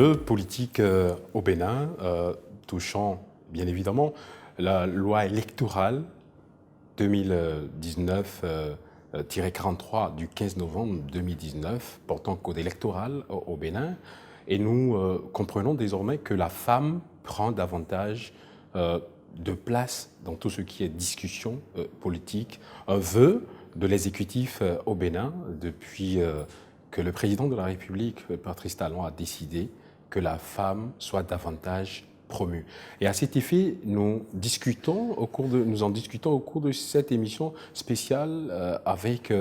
enjeux politiques au Bénin, touchant bien évidemment la loi électorale 2019-43 du 15 novembre 2019 portant code électoral au Bénin. Et nous comprenons désormais que la femme prend davantage de place dans tout ce qui est discussion politique, un vœu de l'exécutif au Bénin depuis que le président de la République, Patrice Talon, a décidé que la femme soit davantage promue. Et à cet effet, nous en discutons au cours de cette émission spéciale avec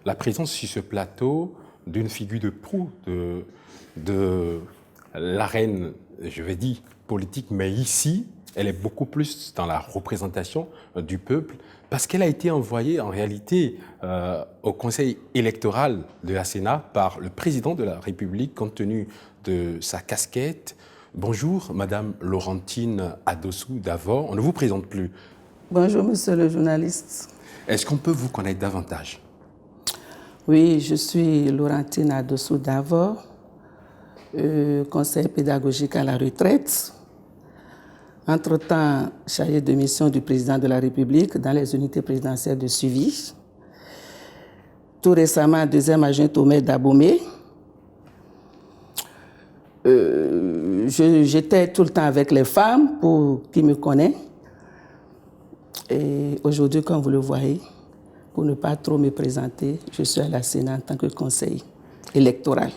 la présence sur ce plateau d'une figure de proue de l'arène, je vais dire, politique, mais ici, elle est beaucoup plus dans la représentation du peuple parce qu'elle a été envoyée en réalité au conseil électoral de la Sénat par le président de la République compte tenu de sa casquette. Bonjour, Madame Laurentine Adossou Davor. On ne vous présente plus. Bonjour, monsieur le journaliste. Est-ce qu'on peut vous connaître davantage? Oui, je suis Laurentine Adossou Davor, conseiller pédagogique à la retraite. Entre-temps, chargée de mission du président de la République dans les unités présidentielles de suivi. Tout récemment, deuxième adjointe au maire d'Abomey. J'étais tout le temps avec les femmes, pour qui me connaissent. Et aujourd'hui, comme vous le voyez, pour ne pas trop me présenter, je suis à la Sénat en tant que conseiller électoral.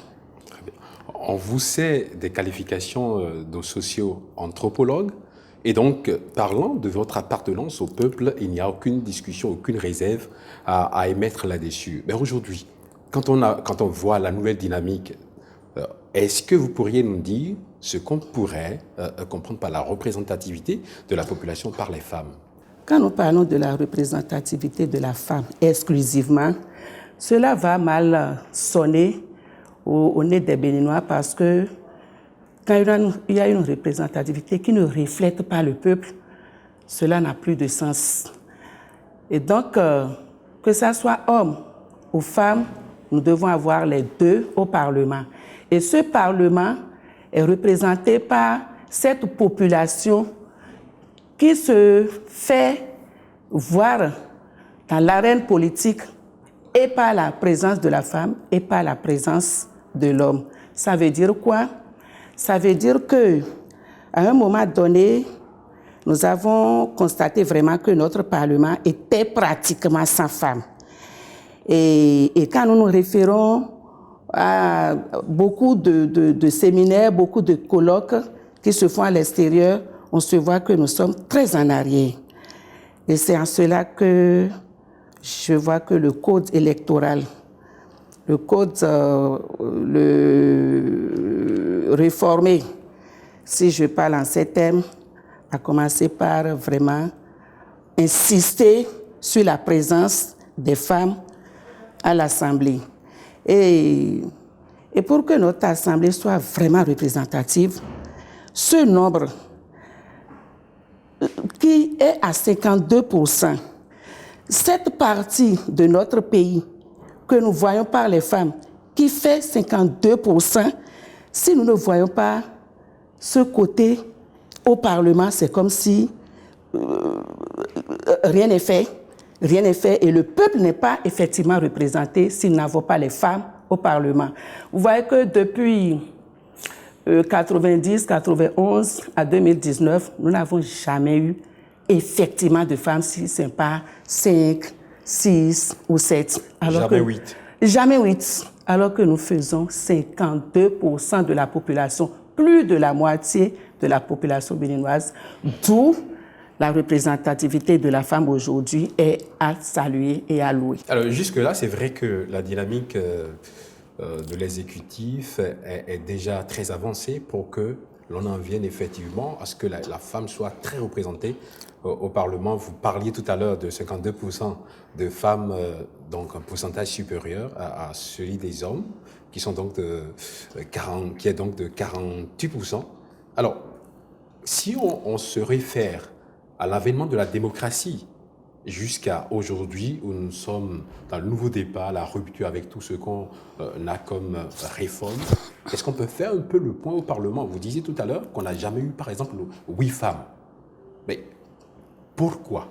Très bien. On vous sait des qualifications de socio-anthropologue. Et donc, parlant de votre appartenance au peuple, il n'y a aucune discussion, aucune réserve à émettre là-dessus. Mais aujourd'hui, quand on voit la nouvelle dynamique, est-ce que vous pourriez nous dire ce qu'on pourrait comprendre par la représentativité de la population par les femmes? Quand nous parlons de la représentativité de la femme exclusivement, cela va mal sonner au nez des Béninois parce que quand il y a une représentativité qui ne reflète pas le peuple, cela n'a plus de sens. Et donc, que ce soit homme ou femme, nous devons avoir les deux au Parlement. Et ce Parlement est représenté par cette population qui se fait voir dans l'arène politique et par la présence de la femme et par la présence de l'homme. Ça veut dire quoi? Ça veut dire qu'à un moment donné, nous avons constaté vraiment que notre Parlement était pratiquement sans femmes. Et quand nous nous référons à beaucoup de séminaires, beaucoup de colloques qui se font à l'extérieur, on se voit que nous sommes très en arrière. Et c'est en cela que je vois que le code électoral, le code réformé, si je parle en ces termes, a commencé par vraiment insister sur la présence des femmes à l'Assemblée. Et pour que notre Assemblée soit vraiment représentative, ce nombre qui est à 52%, cette partie de notre pays que nous voyons par les femmes, qui fait 52%, si nous ne voyons pas ce côté au Parlement, c'est comme si rien n'est fait. Rien n'est fait et le peuple n'est pas effectivement représenté si nous n'avons pas les femmes au Parlement. Vous voyez que depuis 90, 91 à 2019, nous n'avons jamais eu effectivement de femmes, si ce n'est pas 5, 6 ou 7. Jamais 8. Jamais 8. Alors que nous faisons 52% de la population, plus de la moitié de la population béninoise, d'où la représentativité de la femme aujourd'hui est à saluer et à louer. Alors jusque-là, c'est vrai que la dynamique de l'exécutif est déjà très avancée pour que l'on en vienne effectivement à ce que la femme soit très représentée au Parlement. Vous parliez tout à l'heure de 52% de femmes, donc un pourcentage supérieur à celui des hommes, qui sont donc qui est donc de 48%. Alors, si on se réfère à l'avènement de la démocratie jusqu'à aujourd'hui où nous sommes dans le nouveau départ, la rupture avec tout ce qu'on a comme réforme, Est-ce qu'on peut faire un peu le point au Parlement? Vous disiez tout à l'heure qu'on n'a jamais eu, par exemple, 8 femmes. Mais pourquoi?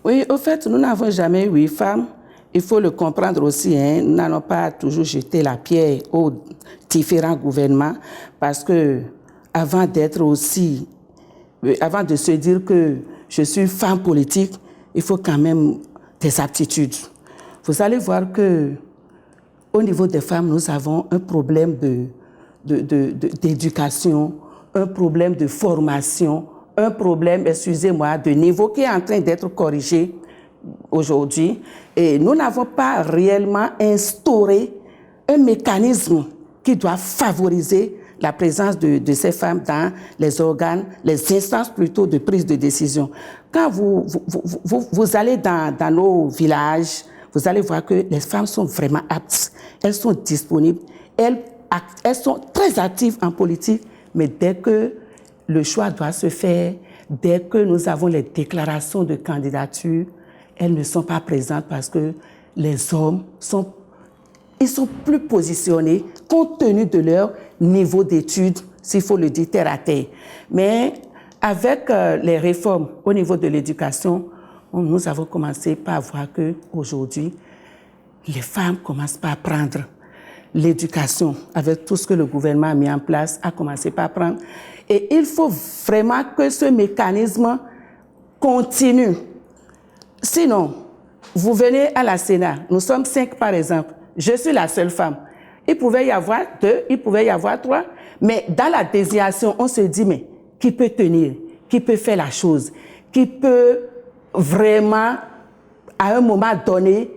Oui, au fait, nous n'avons jamais eu 8 femmes. Il faut le comprendre aussi, hein, nous n'allons pas toujours jeter la pierre aux différents gouvernements parce que avant de se dire que je suis femme politique, il faut quand même des aptitudes. Vous allez voir que au niveau des femmes, nous avons un problème d'éducation, un problème de formation, un problème, excusez-moi, de niveau qui est en train d'être corrigé aujourd'hui. Et nous n'avons pas réellement instauré un mécanisme qui doit favoriser la présence de ces femmes dans les organes, les instances plutôt de prise de décision. Quand vous allez dans nos villages, vous allez voir que les femmes sont vraiment aptes, elles sont disponibles, elles sont très actives en politique, mais dès que le choix doit se faire, dès que nous avons les déclarations de candidature, elles ne sont pas présentes parce que les hommes sont plus positionnés compte tenu de leur niveau d'études, s'il faut le dire terre à terre. Mais avec les réformes au niveau de l'éducation, nous avons commencé par voir qu'aujourd'hui, les femmes commencent par prendre l'éducation, avec tout ce que le gouvernement a mis en place, a commencé par prendre. Et il faut vraiment que ce mécanisme continue. Sinon, vous venez à la Sénat, nous sommes 5 par exemple, je suis la seule femme. Il pouvait y avoir 2, il pouvait y avoir 3, mais dans la désignation, on se dit, mais qui peut tenir, qui peut faire la chose, qui peut vraiment, à un moment donné,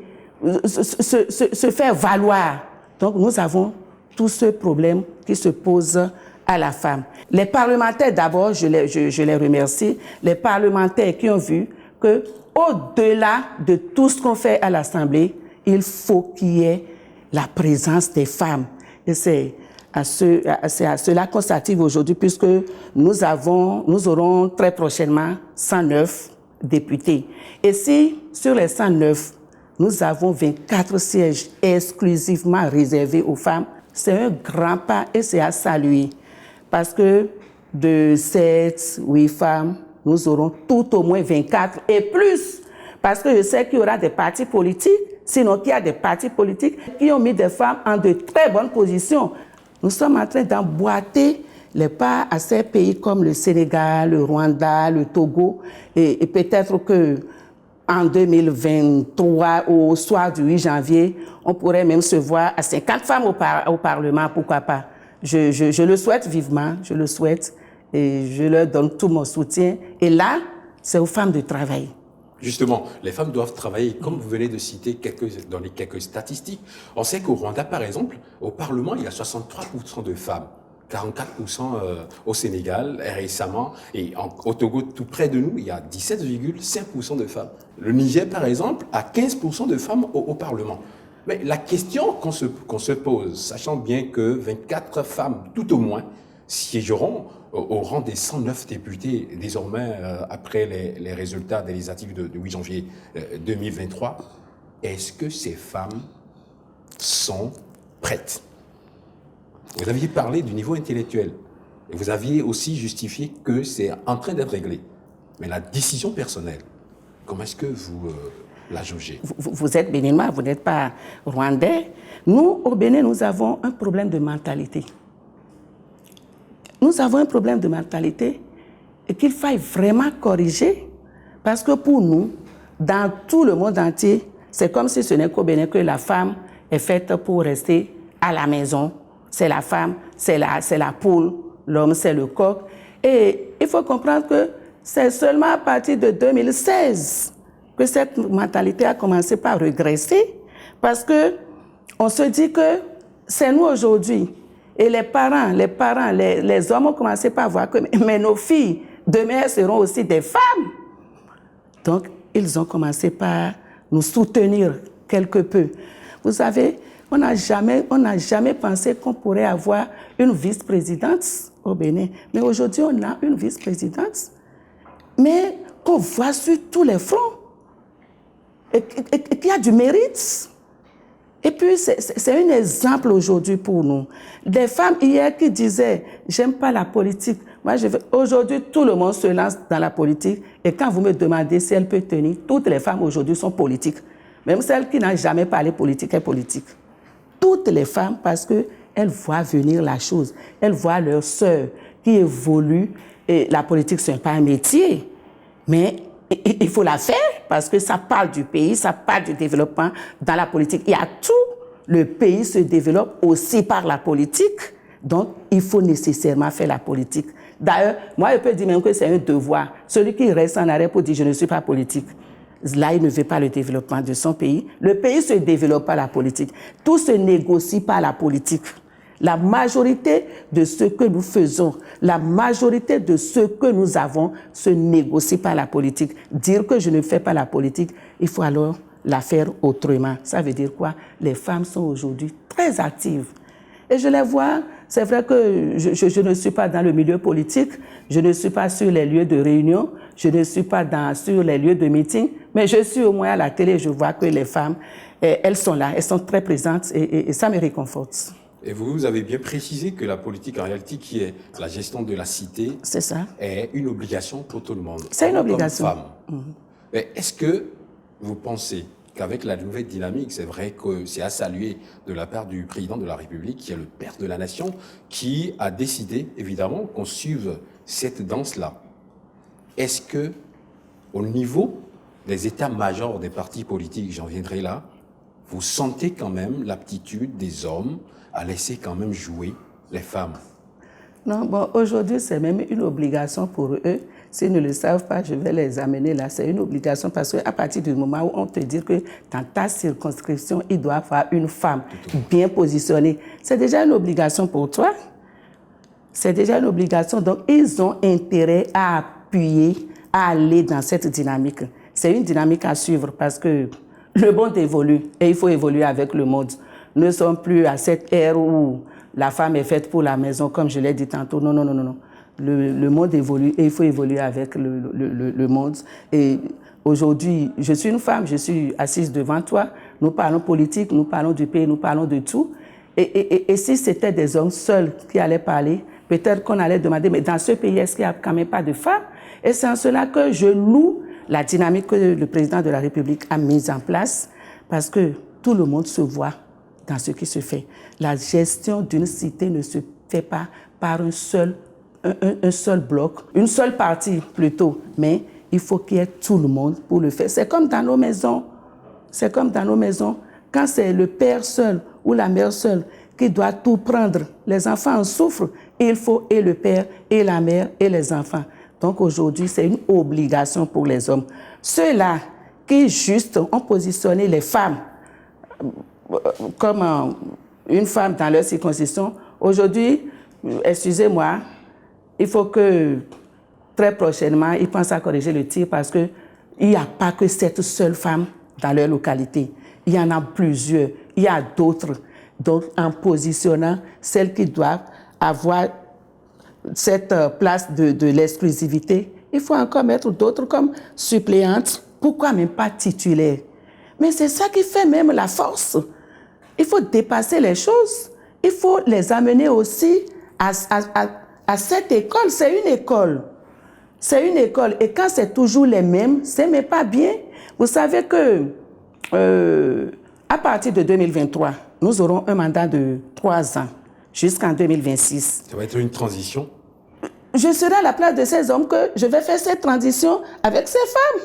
se faire valoir. Donc, nous avons tout ce problème qui se pose à la femme. Les parlementaires, d'abord, je les remercie, les parlementaires qui ont vu qu'au-delà de tout ce qu'on fait à l'Assemblée, il faut qu'il y ait la présence des femmes. Et c'est à cela qu'on s'active aujourd'hui, puisque nous aurons très prochainement 109 députés. Et si, sur les 109, nous avons 24 sièges exclusivement réservés aux femmes, c'est un grand pas et c'est à saluer. Parce que de 7, 8 femmes, nous aurons tout au moins 24 et plus. Parce que je sais qu'il y aura des partis politiques, sinon qu'il y a des partis politiques qui ont mis des femmes en de très bonnes positions. Nous sommes en train d'emboîter les pas à ces pays comme le Sénégal, le Rwanda, le Togo, et peut-être qu'en 2023, au soir du 8 janvier, on pourrait même se voir à 50 femmes au Parlement, pourquoi pas. Je le souhaite vivement, je le souhaite, et je leur donne tout mon soutien. Et là, c'est aux femmes de travailler. Justement, les femmes doivent travailler, comme vous venez de citer dans les quelques statistiques. On sait qu'au Rwanda, par exemple, au Parlement, il y a 63% de femmes, 44% au Sénégal récemment, et au Togo, tout près de nous, il y a 17,5% de femmes. Le Niger, par exemple, a 15% de femmes au Parlement. Mais la question qu'on se pose, sachant bien que 24 femmes, tout au moins, siégeront au rang des 109 députés désormais après les résultats des législatives de 8 janvier 2023, est-ce que ces femmes sont prêtes? Vous aviez parlé du niveau intellectuel et vous aviez aussi justifié que c'est en train d'être réglé. Mais la décision personnelle, comment est-ce que vous la jaugez? Vous êtes béninois, vous n'êtes pas rwandais. Nous, au Bénin, nous avons un problème de mentalité. Nous avons un problème de mentalité et qu'il faille vraiment corriger parce que pour nous, dans tout le monde entier, c'est comme si ce n'est qu'au Bénin que la femme est faite pour rester à la maison. C'est la femme, c'est la poule, l'homme c'est le coq. Et il faut comprendre que c'est seulement à partir de 2016 que cette mentalité a commencé par régresser parce qu'on se dit que c'est nous aujourd'hui. Et les parents, les hommes ont commencé par voir que mais nos filles, demain, seront aussi des femmes. Donc, ils ont commencé par nous soutenir quelque peu. Vous savez, on n'a jamais pensé qu'on pourrait avoir une vice-présidente au Bénin. Mais aujourd'hui, on a une vice-présidente, mais qu'on voit sur tous les fronts et qu'il y a du mérite. Et puis, c'est un exemple aujourd'hui pour nous. Des femmes hier qui disaient « j'aime pas la politique ». Moi, aujourd'hui, tout le monde se lance dans la politique. Et quand vous me demandez si elle peut tenir, toutes les femmes aujourd'hui sont politiques. Même celles qui n'ont jamais parlé politique est politique. Toutes les femmes, parce qu'elles voient venir la chose. Elles voient leurs sœurs qui évoluent. Et la politique, ce n'est pas un métier, mais il faut la faire parce que ça parle du pays, ça parle du développement dans la politique. Il y a tout. Le pays se développe aussi par la politique. Donc, il faut nécessairement faire la politique. D'ailleurs, moi, je peux dire même que c'est un devoir. Celui qui reste en arrêt pour dire « je ne suis pas politique », là, il ne veut pas le développement de son pays. Le pays se développe par la politique. Tout se négocie par la politique. La majorité de ce que nous faisons, la majorité de ce que nous avons se négocie par la politique. Dire que je ne fais pas la politique, il faut alors la faire autrement. Ça veut dire quoi? Les femmes sont aujourd'hui très actives. Et je les vois, c'est vrai que je ne suis pas dans le milieu politique, je ne suis pas sur les lieux de réunion, je ne suis pas sur les lieux de meeting, mais je suis au moins à la télé, je vois que les femmes, elles sont là, elles sont très présentes et ça me réconforte. Et vous avez bien précisé que la politique, en réalité, qui est la gestion de la cité, c'est ça, est une obligation pour tout le monde. C'est une obligation. Comme femme. Mais est-ce que vous pensez qu'avec la nouvelle dynamique, c'est vrai que c'est à saluer de la part du président de la République, qui est le père de la nation, qui a décidé, évidemment, qu'on suive cette danse-là. Est-ce que, au niveau des états-majors des partis politiques, j'en viendrai là, vous sentez quand même l'aptitude des hommes à laisser quand même jouer les femmes? Non, bon, aujourd'hui, c'est même une obligation pour eux. S'ils ne le savent pas, je vais les amener là. C'est une obligation parce qu'à partir du moment où on te dit que dans ta circonscription, il doit y avoir une femme bien positionnée, c'est déjà une obligation pour toi. C'est déjà une obligation. Donc, ils ont intérêt à appuyer, à aller dans cette dynamique. C'est une dynamique à suivre parce que le monde évolue et il faut évoluer avec le monde. Nous ne sommes plus à cette ère où la femme est faite pour la maison, comme je l'ai dit tantôt. Non, non, non, non, non. Le monde évolue et il faut évoluer avec le monde. Et aujourd'hui, je suis une femme, je suis assise devant toi. Nous parlons politique, nous parlons du pays, nous parlons de tout. Et si c'était des hommes seuls qui allaient parler, peut-être qu'on allait demander, mais dans ce pays, est-ce qu'il n'y a quand même pas de femmes? Et c'est en cela que je loue la dynamique que le président de la République a mise en place, parce que tout le monde se voit dans ce qui se fait. La gestion d'une cité ne se fait pas par un seul bloc, une seule partie plutôt, mais il faut qu'il y ait tout le monde pour le faire. C'est comme dans nos maisons. C'est comme dans nos maisons. Quand c'est le père seul ou la mère seule qui doit tout prendre, les enfants en souffrent. Il faut et le père, et la mère, et les enfants. Donc aujourd'hui, c'est une obligation pour les hommes. Ceux-là qui juste ont positionné les femmes comme une femme dans leur circoncision, aujourd'hui, excusez-moi, il faut que très prochainement, ils pensent à corriger le tir parce qu'il n'y a pas que cette seule femme dans leur localité. Il y en a plusieurs. Il y a d'autres. Donc, en positionnant celles qui doivent avoir cette place de l'exclusivité, il faut encore mettre d'autres comme suppléantes. Pourquoi même pas titulaires? Mais c'est ça qui fait même la force. Il faut dépasser les choses. Il faut les amener aussi à cette école. C'est une école. C'est une école. Et quand c'est toujours les mêmes, c'est même pas bien. Vous savez que à partir de 2023, nous aurons un mandat de 3 ans jusqu'en 2026. Ça va être une transition? Je serai à la place de ces hommes que je vais faire cette transition avec ces femmes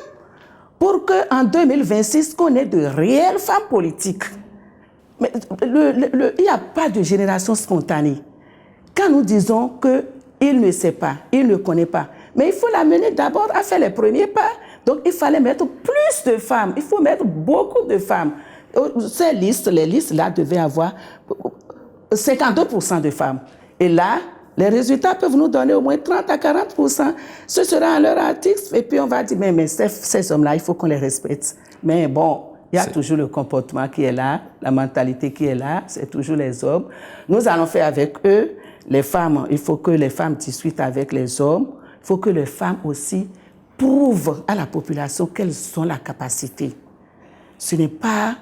pour qu'en 2026, qu'on ait de réelles femmes politiques. Mais il n'y a pas de génération spontanée. Quand nous disons qu'il ne sait pas, il ne connaît pas, mais il faut l'amener d'abord à faire les premiers pas. Donc, il fallait mettre plus de femmes. Il faut mettre beaucoup de femmes. Les listes là devaient avoir 52% de femmes. Et là, les résultats peuvent nous donner au moins 30 à 40%. Ce sera à leur article. Et puis, on va dire, mais ces hommes-là, il faut qu'on les respecte. Mais bon, il y a toujours le comportement qui est là, la mentalité qui est là. C'est toujours les hommes. Nous allons faire avec eux. Les femmes, il faut que les femmes discutent avec les hommes. Il faut que les femmes aussi prouvent à la population qu'elles ont la capacité. Ce n'est pas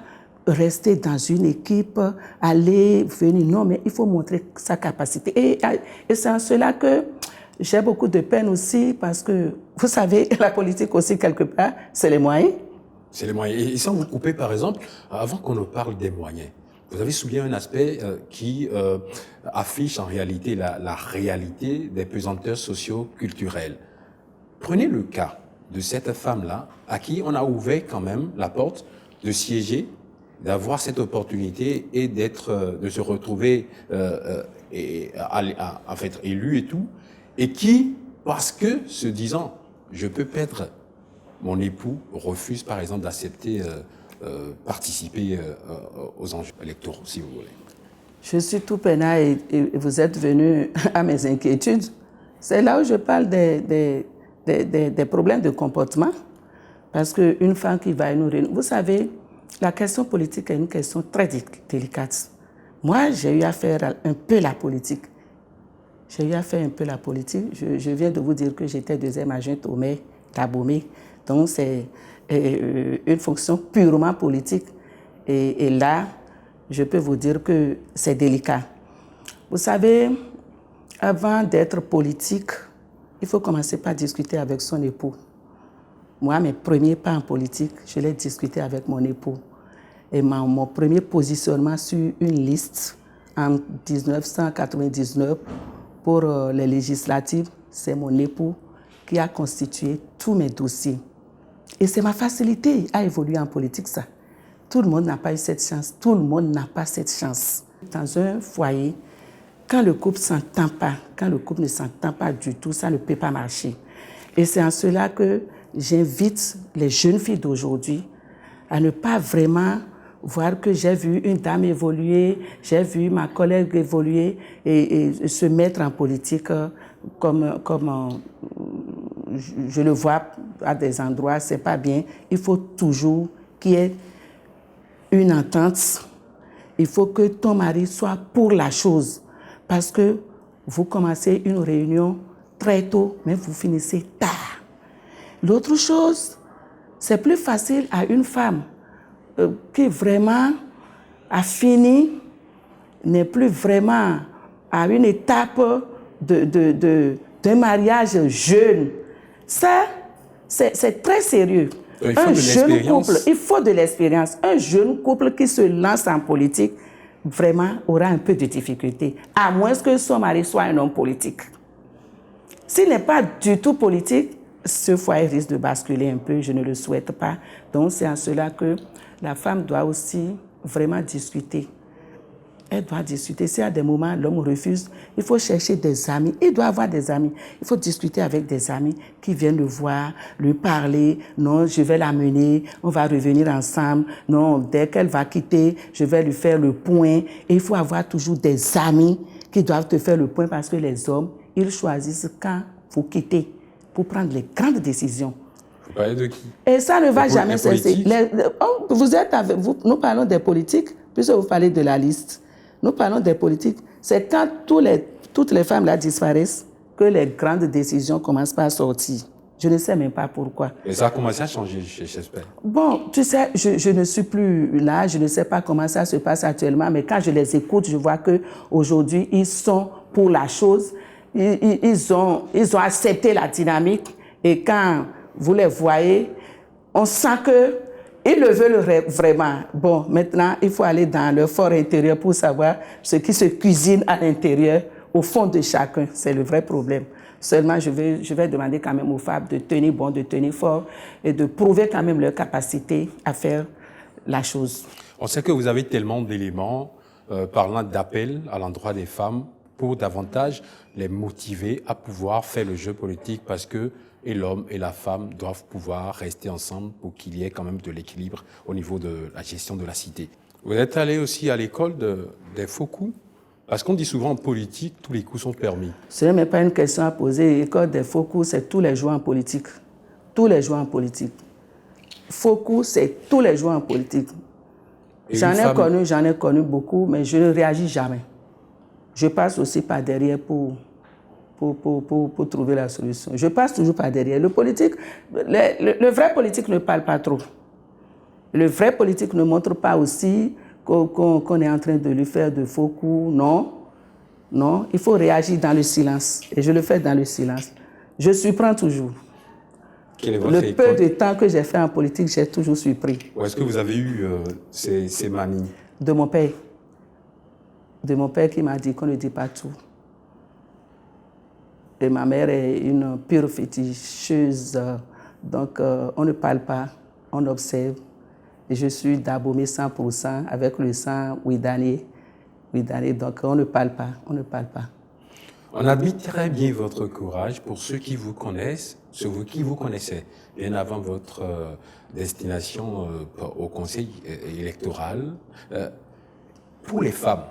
rester dans une équipe, aller, venir. Non, mais il faut montrer sa capacité. Et c'est en cela que j'ai beaucoup de peine aussi parce que, vous savez, la politique aussi, quelque part, c'est les moyens. C'est les moyens. Et sans vous couper, par exemple, avant qu'on ne parle des moyens, vous avez souligné un aspect qui affiche en réalité la réalité des pesanteurs socio-culturelles. Prenez le cas de cette femme-là, à qui on a ouvert quand même la porte de siéger, d'avoir cette opportunité et de se retrouver en fait élue et tout, et qui, parce que se disant, je peux perdre mon époux, refuse par exemple d'accepter participer aux enjeux électoraux, si vous voulez. Je suis tout peinard et vous êtes venu à mes inquiétudes. C'est là où je parle des problèmes de comportement. Parce qu'une femme qui va à une réunion, vous savez, la question politique est une question très délicate. Moi, j'ai eu à faire un peu la politique. J'ai eu à faire un peu la politique. Je viens de vous dire que j'étais deuxième adjointe au maire d'Abomey. Donc, c'est une fonction purement politique. Et là, je peux vous dire que c'est délicat. Vous savez, avant d'être politique, il faut commencer par discuter avec son époux. Moi, mes premiers pas en politique, je l'ai discuté avec mon époux. Et mon premier positionnement sur une liste en 1999 pour les législatives, c'est mon époux qui a constitué tous mes dossiers. Et c'est ma facilité à évoluer en politique, ça. Tout le monde n'a pas eu cette chance. Tout le monde n'a pas cette chance. Dans un foyer, quand le couple ne s'entend pas, quand le couple ne s'entend pas du tout, ça ne peut pas marcher. Et c'est en cela que j'invite les jeunes filles d'aujourd'hui à ne pas vraiment voir que j'ai vu une dame évoluer, j'ai vu ma collègue évoluer et se mettre en politique comme je le vois à des endroits, c'est pas bien. Il faut toujours qu'il y ait une entente. Il faut que ton mari soit pour la chose. Parce que vous commencez une réunion très tôt, mais vous finissez tard. L'autre chose, c'est plus facile à une femme qui vraiment a fini, n'est plus vraiment à une étape d'un mariage jeune. Ça, c'est très sérieux. Un jeune couple, il faut de l'expérience. Un jeune couple qui se lance en politique, vraiment aura un peu de difficulté, à moins que son mari soit un homme politique. S'il n'est pas du tout politique, ce foyer risque de basculer un peu, je ne le souhaite pas. Donc c'est en cela que la femme doit aussi vraiment discuter. Elle doit discuter. Si à des moments l'homme refuse, il faut chercher des amis. Il doit avoir des amis. Il faut discuter avec des amis qui viennent le voir, lui parler. Non, je vais l'amener, on va revenir ensemble. Non, dès qu'elle va quitter, je vais lui faire le point. Et il faut avoir toujours des amis qui doivent te faire le point parce que les hommes, ils choisissent quand vous quittez pour prendre les grandes décisions. Vous parlez de qui? Et ça ne va jamais cesser. Nous parlons des politiques, puisque vous parlez de la liste. Nous parlons des politiques. C'est quand toutes les femmes là disparaissent que les grandes décisions commencent par sortir. Je ne sais même pas pourquoi. Et ça a commencé à changer, j'espère. Bon, tu sais, je ne suis plus là, je ne sais pas comment ça se passe actuellement, mais quand je les écoute, je vois qu'aujourd'hui, ils sont pour la chose. Ils ont accepté la dynamique et quand vous les voyez, on sent qu'ils le veulent vraiment. Bon, maintenant, il faut aller dans leur fort intérieur pour savoir ce qui se cuisine à l'intérieur, au fond de chacun. C'est le vrai problème. Seulement, je vais demander quand même aux femmes de tenir bon, de tenir fort et de prouver quand même leur capacité à faire la chose. On sait que vous avez tellement d'éléments parlant d'appel à l'endroit des femmes pour davantage les motiver à pouvoir faire le jeu politique parce que et l'homme et la femme doivent pouvoir rester ensemble pour qu'il y ait quand même de l'équilibre au niveau de la gestion de la cité. Vous êtes allé aussi à l'école des faux coups? Parce qu'on dit souvent en politique, tous les coups sont permis. Ce n'est même pas une question à poser. L'école des faux coups, c'est tous les jours en politique. Tous les jours en politique. Faux coups, c'est tous les jours en politique. J'en ai connu beaucoup, mais je ne réagis jamais. Je passe aussi par derrière pour trouver la solution. Je passe toujours par derrière. Le vrai politique ne parle pas trop. Le vrai politique ne montre pas aussi qu'on est en train de lui faire de faux coups. Non, non, il faut réagir dans le silence. Et je le fais dans le silence. Je surprends toujours. Quelle est votre Le peu école? de temps que j'ai fait en politique, j'ai toujours surpris. Où est-ce que vous avez eu ces manies? De mon père. De mon père qui m'a dit qu'on ne dit pas tout. Et ma mère est une pure féticheuse. Donc, on ne parle pas, on observe. Et je suis d'Abomey 100% avec le sang ouidanais. Donc, on ne parle pas, on ne parle pas. On admire très bien votre courage pour ceux qui vous connaissent, ceux qui vous connaissaient bien avant votre destination au conseil électoral. Pour les femmes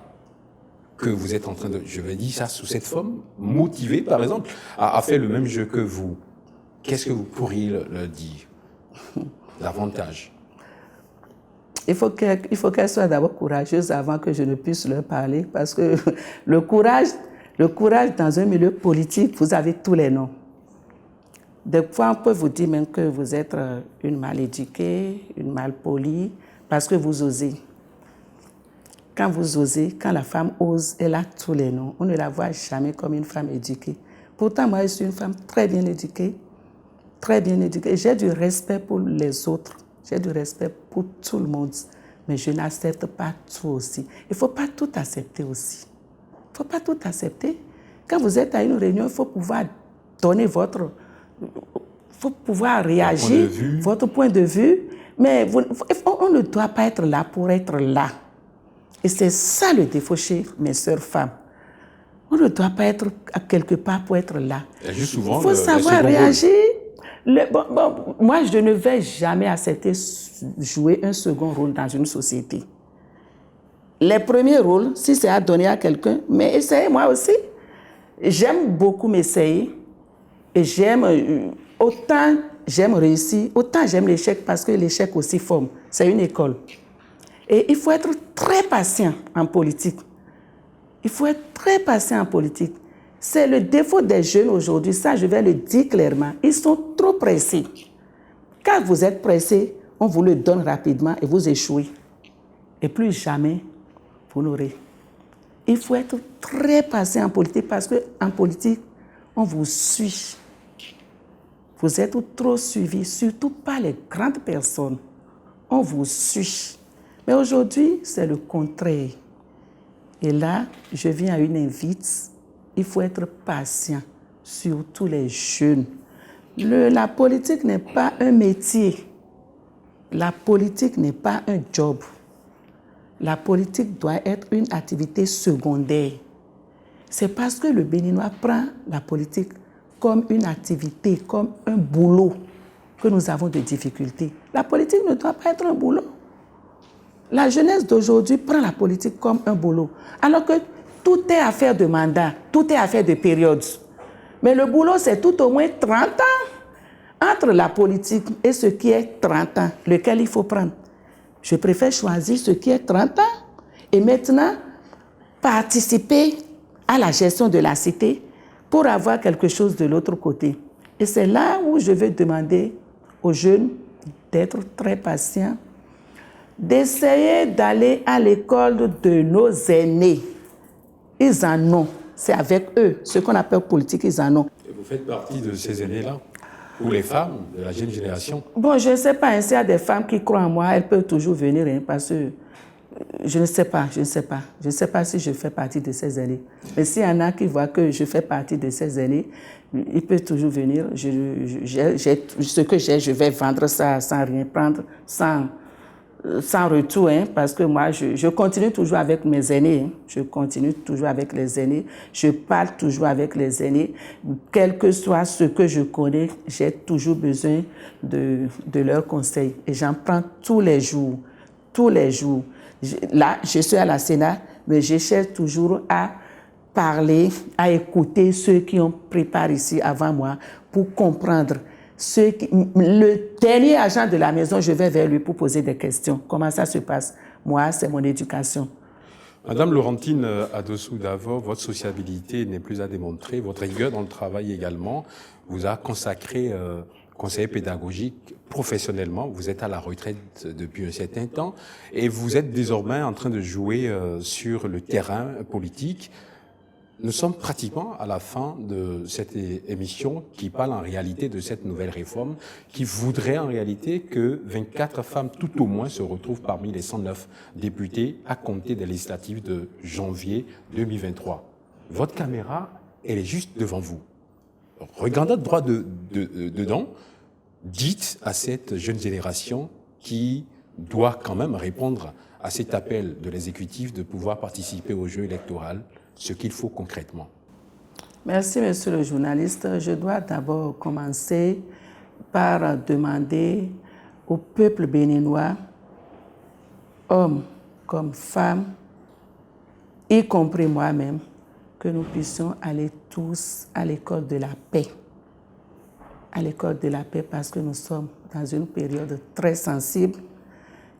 que vous êtes en train de... Je vais dire ça sous cette forme, motivée par exemple, à faire le même jeu que vous. Qu'est-ce que vous pourriez leur dire davantage? Il faut qu'elle soit d'abord courageuse avant que je ne puisse leur parler, parce que le courage dans un milieu politique, vous avez tous les noms. Des fois, on peut vous dire même que vous êtes une mal éduquée, une mal polie, parce que vous osez. Quand vous osez, quand la femme ose, elle a tous les noms. On ne la voit jamais comme une femme éduquée. Pourtant, moi, je suis une femme très bien éduquée. Très bien éduquée. J'ai du respect pour les autres. J'ai du respect pour tout le monde. Mais je n'accepte pas tout aussi. Il ne faut pas tout accepter aussi. Il ne faut pas tout accepter. Quand vous êtes à une réunion, il faut pouvoir donner votre... Il faut pouvoir réagir, votre point de vue. Mais on ne doit pas être là pour être là. Et c'est ça le défaut chez mes sœurs femmes. On ne doit pas être à quelque part pour être là. Il faut savoir réagir. Moi, je ne vais jamais accepter jouer un second rôle dans une société. Les premiers rôles, si c'est à donner à quelqu'un, mais essayez moi aussi. J'aime beaucoup m'essayer. Et autant j'aime réussir, autant j'aime l'échec parce que l'échec aussi forme. C'est une école. Et il faut être très patient en politique. Il faut être très patient en politique. C'est le défaut des jeunes aujourd'hui, ça je vais le dire clairement. Ils sont trop pressés. Quand vous êtes pressé, on vous le donne rapidement et vous échouez. Et plus jamais, vous n'aurez. Il faut être très patient en politique parce qu'en politique, on vous suit. Vous êtes trop suivis, surtout par les grandes personnes. On vous suit. Mais aujourd'hui, c'est le contraire. Et là, je viens à une invite. Il faut être patient, surtout les jeunes. La politique n'est pas un métier. La politique n'est pas un job. La politique doit être une activité secondaire. C'est parce que le Béninois prend la politique comme une activité, comme un boulot, que nous avons des difficultés. La politique ne doit pas être un boulot. La jeunesse d'aujourd'hui prend la politique comme un boulot, alors que tout est affaire de mandat, tout est affaire de période. Mais le boulot, c'est tout au moins 30 ans. Entre la politique et ce qui est 30 ans, lequel il faut prendre. Je préfère choisir ce qui est 30 ans et maintenant participer à la gestion de la cité pour avoir quelque chose de l'autre côté. Et c'est là où je vais demander aux jeunes d'être très patients, d'essayer d'aller à l'école de nos aînés. Ils en ont. C'est avec eux. Ce qu'on appelle politique, ils en ont. Et vous faites partie de ces aînés-là? Ou les femmes de la jeune génération? Bon, je ne sais pas. S'il y a des femmes qui croient en moi, elles peuvent toujours venir, parce que je ne sais pas. Je ne sais pas si je fais partie de ces aînés. Mais s'il y en a qui voient que je fais partie de ces aînés, ils peuvent toujours venir. Ce que j'ai, je vais vendre ça sans rien prendre, sans retour, parce que moi, je continue toujours avec mes aînés. Je continue toujours avec les aînés. Je parle toujours avec les aînés. Quel que soit ce que je connais, j'ai toujours besoin de leurs conseils. Et j'en prends tous les jours. Tous les jours. Là, je suis à la Sénat, mais je cherche toujours à parler, à écouter ceux qui ont préparé ici avant moi pour comprendre. Le dernier agent de la maison, je vais vers lui pour poser des questions. Comment ça se passe? Moi, c'est mon éducation. Madame Laurentine Adossou-Davo, votre sociabilité n'est plus à démontrer, votre rigueur dans le travail également vous a consacré conseiller pédagogique professionnellement, vous êtes à la retraite depuis un certain temps et vous êtes désormais en train de jouer sur le terrain politique. Nous sommes pratiquement à la fin de cette émission qui parle en réalité de cette nouvelle réforme qui voudrait en réalité que 24 femmes tout au moins se retrouvent parmi les 109 députés à compter des législatives de janvier 2023. Votre caméra, elle est juste devant vous. Regardez droit dedans, dites à cette jeune génération qui doit quand même répondre à cet appel de l'exécutif de pouvoir participer au jeu électoral, ce qu'il faut concrètement. Merci, monsieur le journaliste. Je dois d'abord commencer par demander au peuple béninois, hommes comme femmes, y compris moi-même, que nous puissions aller tous à l'école de la paix. À l'école de la paix parce que nous sommes dans une période très sensible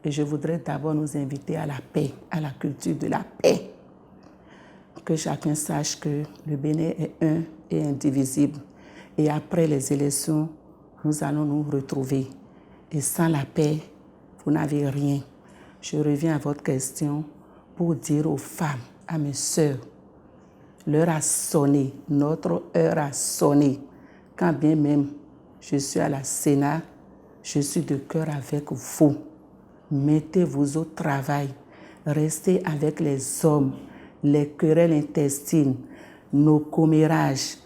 et je voudrais d'abord nous inviter à la paix, à la culture de la paix. Que chacun sache que le Bénin est un et indivisible. Et après les élections, nous allons nous retrouver. Et sans la paix, vous n'avez rien. Je reviens à votre question pour dire aux femmes, à mes sœurs, l'heure a sonné, notre heure a sonné. Quand bien même je suis à la Sénat, je suis de cœur avec vous. Mettez-vous au travail, restez avec les hommes, les querelles intestines, nos commérages,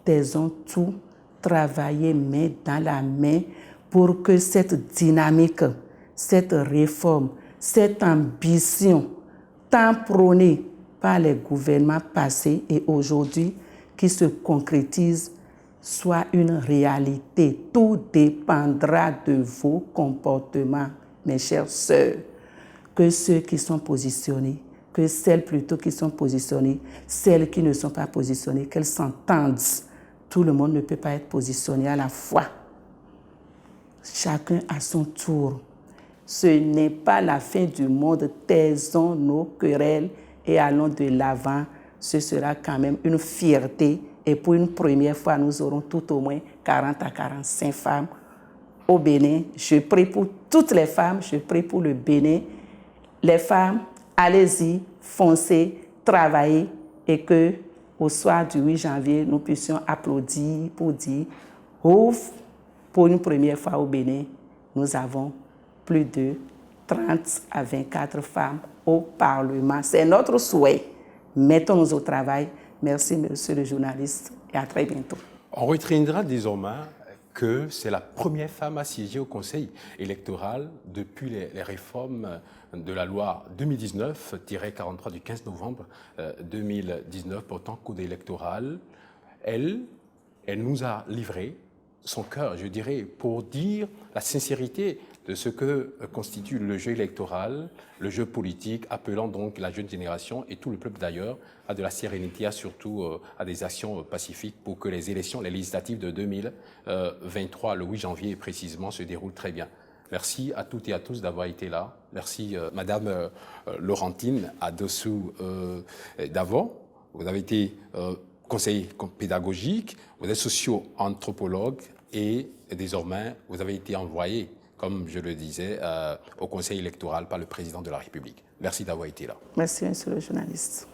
taisons tout, travaillez main dans la main pour que cette dynamique, cette réforme, cette ambition tant prônée par les gouvernements passés et aujourd'hui qui se concrétise soit une réalité. Tout dépendra de vos comportements, mes chères sœurs, que ceux qui sont positionnés, que celles plutôt qui sont positionnées, celles qui ne sont pas positionnées, qu'elles s'entendent. Tout le monde ne peut pas être positionné à la fois. Chacun à son tour. Ce n'est pas la fin du monde. Taisons nos querelles et allons de l'avant. Ce sera quand même une fierté. Et pour une première fois, nous aurons tout au moins 40 à 45 femmes au Bénin. Je prie pour toutes les femmes, je prie pour le Bénin. Les femmes, allez-y, foncez, travaillez et que au soir du 8 janvier, nous puissions applaudir pour dire ouf, pour une première fois au Bénin, nous avons plus de 30 à 24 femmes au Parlement. C'est notre souhait. Mettons-nous au travail. Merci, monsieur le journaliste, et à très bientôt. On retiendra désormais que c'est la première femme à siéger au Conseil électoral depuis les réformes de la loi 2019-43 du 15 novembre 2019 portant code électoral. Elle nous a livré son cœur, je dirais, pour dire la sincérité de ce que constitue le jeu électoral, le jeu politique, appelant donc la jeune génération et tout le peuple d'ailleurs à de la sérénité, surtout à des actions pacifiques pour que les élections, les législatives de 2023, le 8 janvier précisément, se déroulent très bien. Merci à toutes et à tous d'avoir été là. Merci Madame Laurentine Adossou Davon. Vous avez été conseiller pédagogique, vous êtes socio-anthropologue et désormais vous avez été envoyé, comme je le disais, au Conseil électoral par le président de la République. Merci d'avoir été là. Merci, monsieur le journaliste.